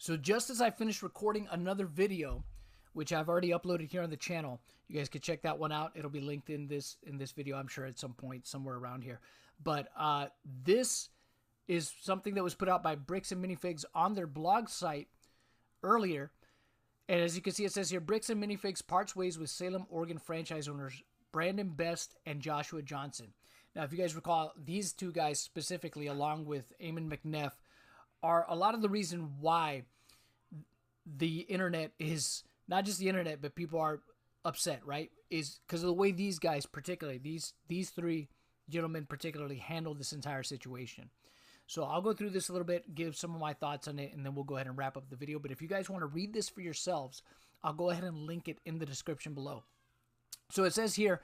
So just as I finished recording another video, which I've already uploaded here on the channel, you guys can check that one out. It'll be linked in this video, I'm sure, at some point somewhere around here. But this is something that was put out by Bricks and Minifigs on their blog site earlier. And as you can see, it says here, Bricks and Minifigs parts ways with Salem, Oregon franchise owners Brandon Best and Joshua Johnson. Now, if you guys recall, these two guys specifically, along with Eamon McNeff, are a lot of the reason why the internet is, not just the internet, but people are upset, right? Is because of the way these guys, particularly, these three gentlemen particularly, handled this entire situation. So I'll go through this a little bit, give some of my thoughts on it, and then we'll go ahead and wrap up the video. But if you guys want to read this for yourselves, I'll go ahead and link it in the description below. So it says here,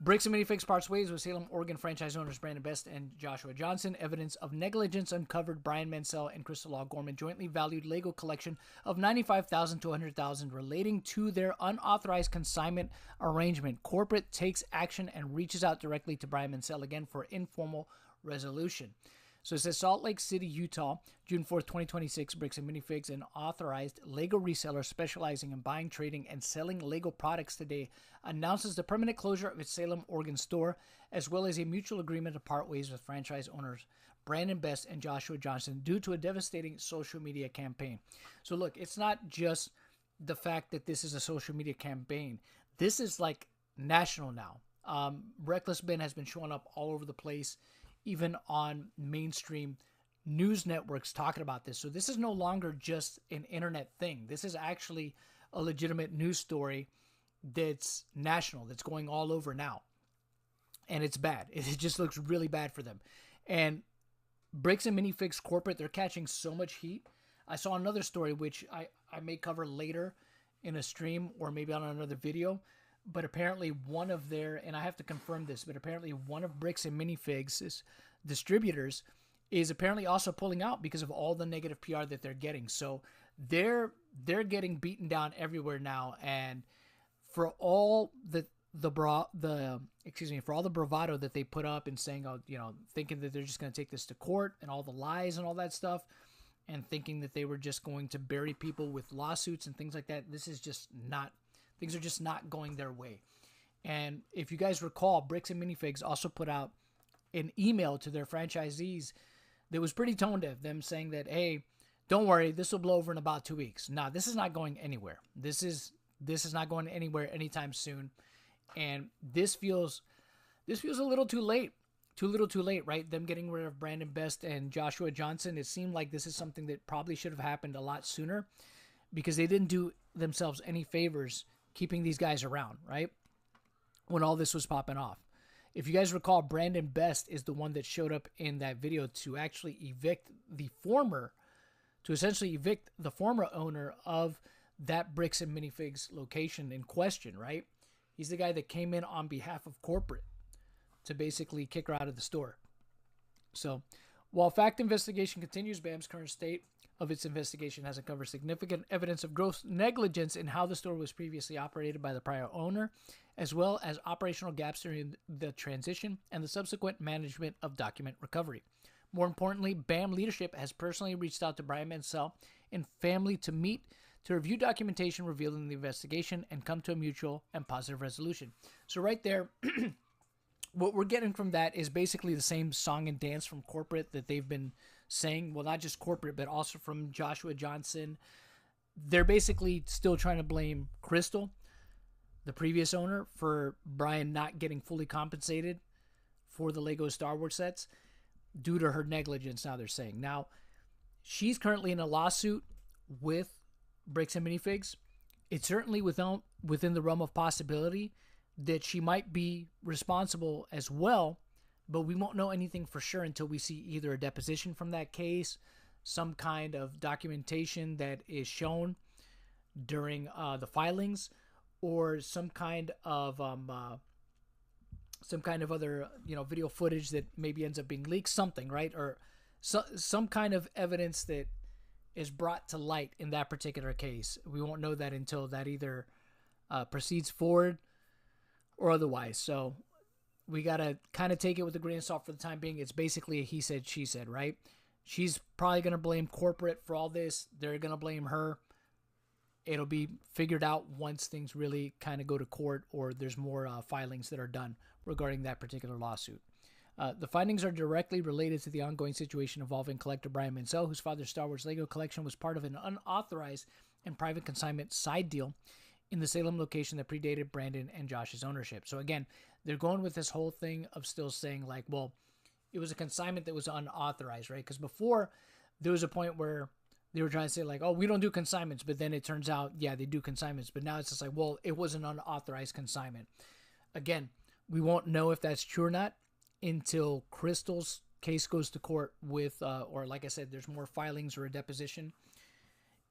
Bricks and Minifigs parts ways with Salem, Oregon franchise owners Brandon Best and Joshua Johnson. Evidence of negligence uncovered. Brian Mansell and Crystal Law Gorman jointly valued Lego collection of $95,000 to $100,000 relating to their unauthorized consignment arrangement. Corporate takes action and reaches out directly to Brian Mansell again for informal resolution. So it says Salt Lake City, Utah, June 4th, 2026, Bricks and Minifigs, an authorized Lego reseller specializing in buying, trading, and selling Lego products today, announces the permanent closure of its Salem, Oregon store, as well as a mutual agreement to part ways with franchise owners Brandon Best and Joshua Johnson due to a devastating social media campaign. So look, it's not just the fact that this is a social media campaign. This is like national now. Reckless Ben has been showing up all over the place, even on mainstream news networks talking about this. So this is no longer just an internet thing. This is actually a legitimate news story that's national, that's going all over now. And it's bad. It just looks really bad for them. And Bricks and Minifigs corporate, they're catching so much heat. I saw another story, which I may cover later in a stream or maybe on another video. But apparently one of their, and I have to confirm this, but apparently one of Bricks and Minifigs' distributors is apparently also pulling out because of all the negative PR that they're getting. So they're getting beaten down everywhere now. And for all for all the bravado that they put up and saying, oh, thinking that they're just going to take this to court and all the lies and all that stuff, and thinking that they were just going to bury people with lawsuits and things like that, this is just not. Things are just not going their way. And if you guys recall, Bricks and Minifigs also put out an email to their franchisees that was pretty tone deaf, them saying that, hey, don't worry, this will blow over in about 2 weeks. Nah, this is not going anywhere. This is not going anywhere anytime soon. And this feels a little too late. Too little too late, right? Them getting rid of Brandon Best and Joshua Johnson. It seemed like this is something that probably should have happened a lot sooner because they didn't do themselves any favors keeping these guys around, right? When all this was popping off. If you guys recall, Brandon Best is the one that showed up in that video to actually essentially evict the former owner of that Bricks and Minifigs location in question, right? He's the guy that came in on behalf of corporate to basically kick her out of the store. So, while fact investigation continues, BAM's current state of its investigation has uncovered significant evidence of gross negligence in how the store was previously operated by the prior owner, as well as operational gaps during the transition and the subsequent management of document recovery. More importantly, BAM leadership has personally reached out to Brian Mansell and family to meet to review documentation revealed in the investigation and come to a mutual and positive resolution. So right there, what we're getting from that is basically the same song and dance from corporate that they've been saying. Well, not just corporate, but also from Joshua Johnson. They're basically still trying to blame Crystal, the previous owner, for Brian not getting fully compensated for the Lego Star Wars sets due to her negligence, now they're saying. Now, she's currently in a lawsuit with Bricks and Minifigs. It's certainly within the realm of possibility that she might be responsible as well, but we won't know anything for sure until we see either a deposition from that case, some kind of documentation that is shown during the filings, or some kind of other video footage that maybe ends up being leaked, something, right? Or some kind of evidence that is brought to light in that particular case. We won't know that until that either proceeds forward or otherwise. So we got to kind of take it with a grain of salt for the time being. It's basically a he said, she said, right? She's probably going to blame corporate for all this. They're going to blame her. It'll be figured out once things really kind of go to court or there's more filings that are done regarding that particular lawsuit. The findings are directly related to the ongoing situation involving collector Brian Mansell, whose father's Star Wars Lego collection was part of an unauthorized and private consignment side deal in the Salem location that predated Brandon and Josh's ownership. So again, they're going with this whole thing of still saying like, well, it was a consignment that was unauthorized, right? Because before there was a point where they were trying to say like, oh, we don't do consignments, but then it turns out, yeah, they do consignments. But now it's just like, well, it was an unauthorized consignment. Again, we won't know if that's true or not until Crystal's case goes to court with, or like I said, there's more filings or a deposition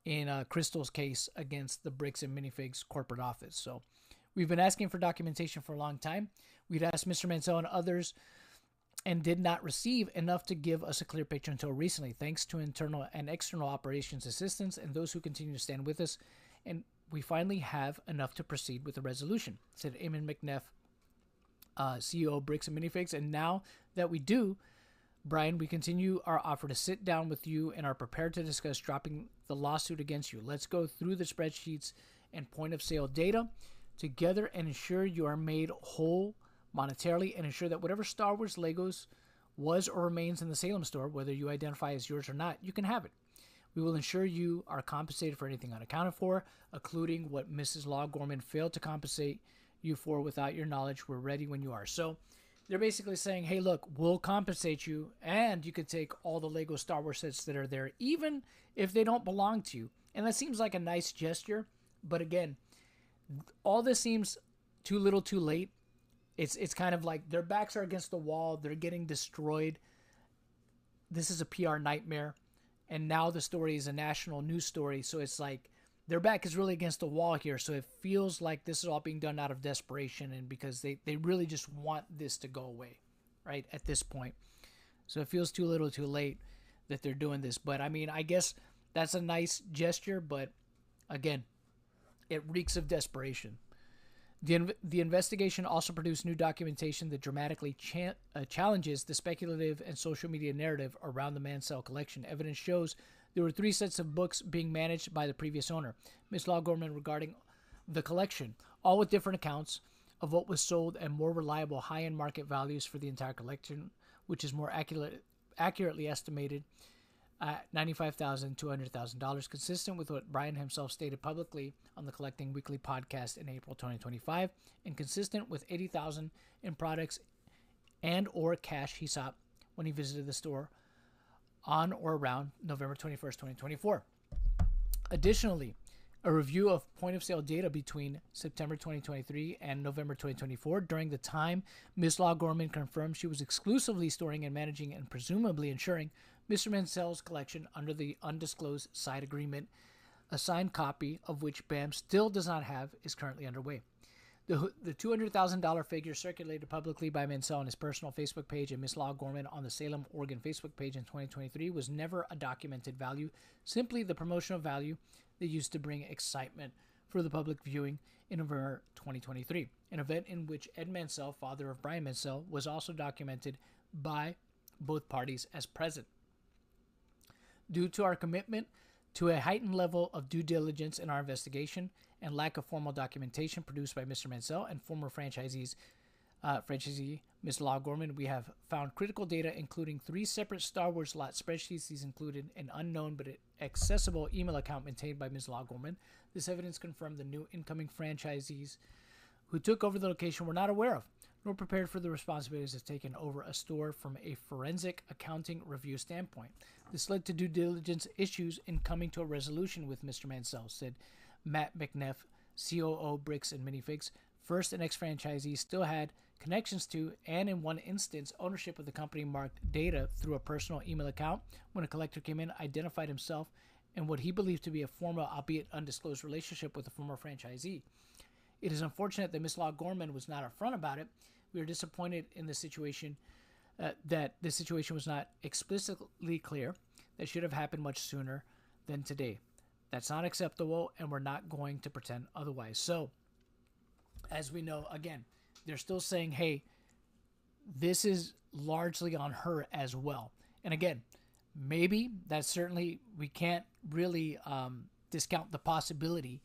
in Crystal's case against the Bricks and Minifigs corporate office. So we've been asking for documentation for a long time. We'd asked Mr. Mansell and others and did not receive enough to give us a clear picture until recently, thanks to internal and external operations assistants and those who continue to stand with us. And we finally have enough to proceed with the resolution, said Eamon McNeff, CEO of Bricks and Minifigs. And now that we do, Brian, we continue our offer to sit down with you and are prepared to discuss dropping the lawsuit against you. Let's go through the spreadsheets and point of sale data together and ensure you are made whole monetarily and ensure that whatever Star Wars Legos was or remains in the Salem store, whether you identify as yours or not, you can have it. We will ensure you are compensated for anything unaccounted for, including what Mrs. Law Gorman failed to compensate you for without your knowledge. We're ready when you are. So they're basically saying, hey, look, we'll compensate you and you could take all the Lego Star Wars sets that are there, even if they don't belong to you. And that seems like a nice gesture. But again, all this seems too little too late. It's kind of like their backs are against the wall. They're getting destroyed. This is a PR nightmare. And now the story is a national news story. So it's like their back is really against the wall here. So it feels like this is all being done out of desperation and because they really just want this to go away, right, at this point. So it feels too little too late that they're doing this. But, I mean, I guess that's a nice gesture. But, again, it reeks of desperation. The investigation also produced new documentation that dramatically challenges the speculative and social media narrative around the Mansell collection. Evidence shows there were 3 sets of books being managed by the previous owner, Ms. Law Gorman, regarding the collection, all with different accounts of what was sold and more reliable high-end market values for the entire collection, which is more accurately estimated at $95,000 to $100,000, consistent with what Brian himself stated publicly on the Collecting Weekly podcast in April 2025, and consistent with $80,000 in products and or cash he sought when he visited the store on or around November 21st, 2024. Additionally, a review of point-of-sale data between September 2023 and November 2024, during the time Ms. Law Gorman confirmed she was exclusively storing and managing and presumably insuring Mr. Mansell's collection under the undisclosed side agreement, a signed copy of which BAM still does not have, is currently underway. The $200,000 figure circulated publicly by Mansell on his personal Facebook page and Ms. Law Gorman on the Salem, Oregon Facebook page in 2023 was never a documented value, simply the promotional value they used to bring excitement for the public viewing in November 2023, an event in which Ed Mansell, father of Brian Mansell, was also documented by both parties as present. Due to our commitment to a heightened level of due diligence in our investigation and lack of formal documentation produced by Mr. Mansell and former franchisee Ms. Law Gorman, we have found critical data, including 3 separate Star Wars lot spreadsheets. These included an unknown but accessible email account maintained by Ms. Law Gorman. This evidence confirmed the new incoming franchisees who took over the location were not aware of, nor prepared for the responsibilities of taking over a store from a forensic accounting review standpoint. This led to due diligence issues in coming to a resolution with Mr. Mansell, said Matt McNeff, COO Bricks and Minifigs. First and ex-franchisees still had connections to, and in one instance, ownership of the company marked data through a personal email account. When a collector came in, identified himself and what he believed to be a former, albeit undisclosed, relationship with a former franchisee. It is unfortunate that Ms. Law Gorman was not upfront about it. We are disappointed in the situation that this situation was not explicitly clear. That should have happened much sooner than today. That's not acceptable, and we're not going to pretend otherwise. So, as we know, again, they're still saying, hey, this is largely on her as well. And again, maybe that's certainly, we can't really discount the possibility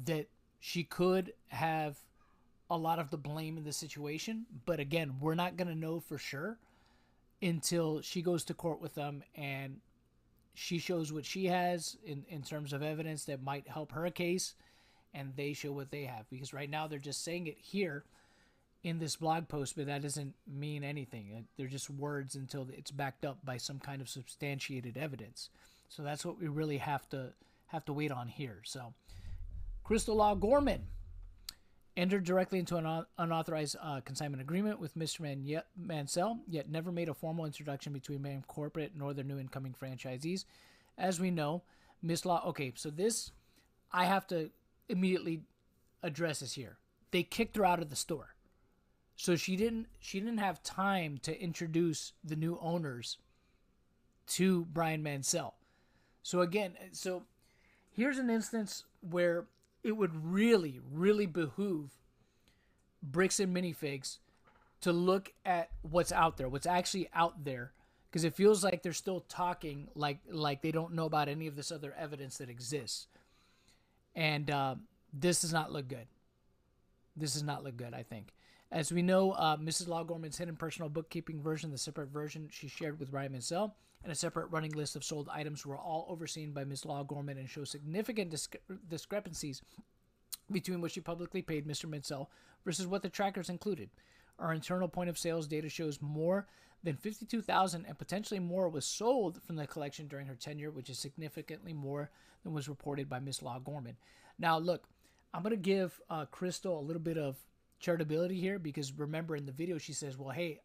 that she could have a lot of the blame in the situation. But again, we're not going to know for sure until she goes to court with them and she shows what she has in terms of evidence that might help her case, and they show what they have. Because right now they're just saying it here in this blog post, but that doesn't mean anything. They're just words until it's backed up by some kind of substantiated evidence. So that's what we really have to wait on here. So Crystal Law Gorman entered directly into an unauthorized consignment agreement with Mr. Mansell, yet never made a formal introduction between BAM Corporate nor their new incoming franchisees. As we know, Miss Law... Okay, so this, I have to immediately address this here. They kicked her out of the store. So she didn't have time to introduce the new owners to Brian Mansell. So again, here's an instance where it would really, really behoove Bricks and Minifigs to look at what's out there, what's actually out there, because it feels like they're still talking like they don't know about any of this other evidence that exists. And this does not look good. This does not look good, I think. As we know, Mrs. Law Gorman's hidden personal bookkeeping version, the separate version she shared with Brian Mansell, and a separate running list of sold items were all overseen by Ms. Law Gorman and show significant discrepancies between what she publicly paid Mr. Mansell versus what the trackers included. Our internal point of sales data shows more than $52,000 and potentially more was sold from the collection during her tenure, which is significantly more than was reported by Ms. Law Gorman. Now, look, I'm going to give Crystal a little bit of charitability here, because remember in the video she says, well, hey,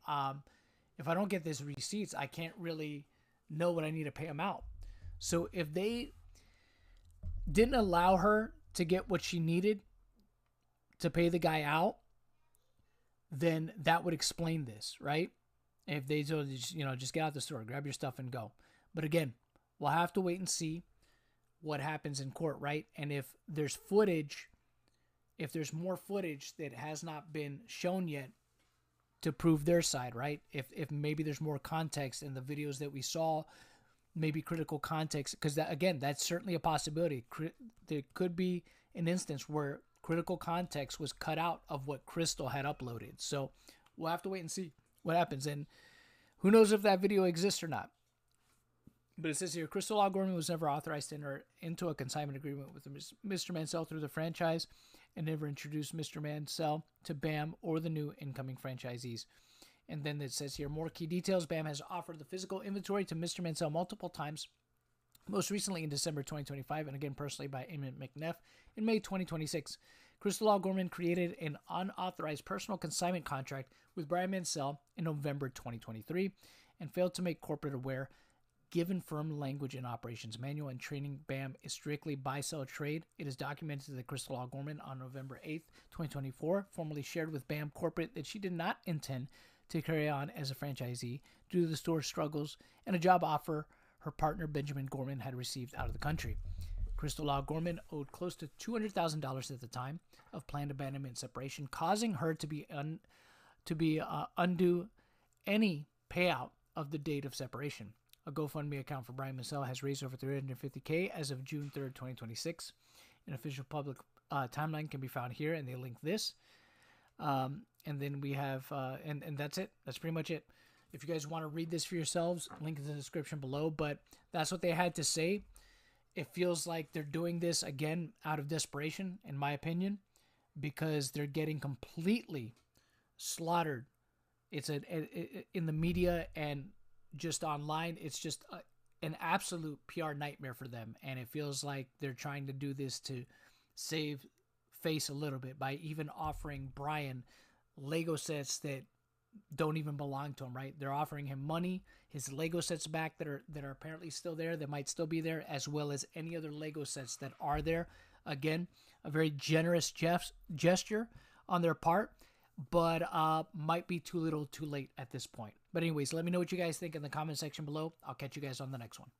if I don't get these receipts, I can't really know what I need to pay them out. So if they didn't allow her to get what she needed to pay the guy out, then that would explain this, right? If they told you, just get out the store, grab your stuff and go. But again, we'll have to wait and see what happens in court, right? And if there's footage, if there's more footage that has not been shown yet to prove their side, right? If maybe there's more context in the videos that we saw, maybe critical context, because that's certainly a possibility. There could be an instance where critical context was cut out of what Crystal had uploaded. So we'll have to wait and see what happens. And who knows if that video exists or not. But it says here, Crystal Law Gorman was never authorized to enter into a consignment agreement with Mr. Mansell through the franchise, and never introduced Mr. Mansell to BAM or the new incoming franchisees. And then it says here, more key details. BAM has offered the physical inventory to Mr. Mansell multiple times, most recently in December 2025, and again personally by Eamon McNeff in May 2026. Crystal Law Gorman created an unauthorized personal consignment contract with Brian Mansell in November 2023 and failed to make corporate aware. Given firm language in operations manual and training, BAM is strictly buy-sell trade. It is documented that Crystal Law Gorman on November 8th, 2024, formally shared with BAM Corporate that she did not intend to carry on as a franchisee due to the store's struggles and a job offer her partner Benjamin Gorman had received out of the country. Crystal Law Gorman owed close to $200,000 at the time of planned abandonment and separation, causing her to be undo any payout of the date of separation. A GoFundMe account for Brian Mansell has raised over $350K as of June 3rd, 2026. An official public timeline can be found here, and they link this. And then we have, and that's it. That's pretty much it. If you guys want to read this for yourselves, link in the description below. But that's what they had to say. It feels like they're doing this, again, out of desperation, in my opinion, because they're getting completely slaughtered. It's in the media and just online. It's just an absolute PR nightmare for them, and it feels like they're trying to do this to save face a little bit by even offering Brian Lego sets that don't even belong to him, right? They're offering him money, his Lego sets back that are apparently still there, that might still be there, as well as any other Lego sets that are there. Again, a very generous gesture on their part, but might be too little too late at this point. But anyways, let me know what you guys think in the comment section below. I'll catch you guys on the next one.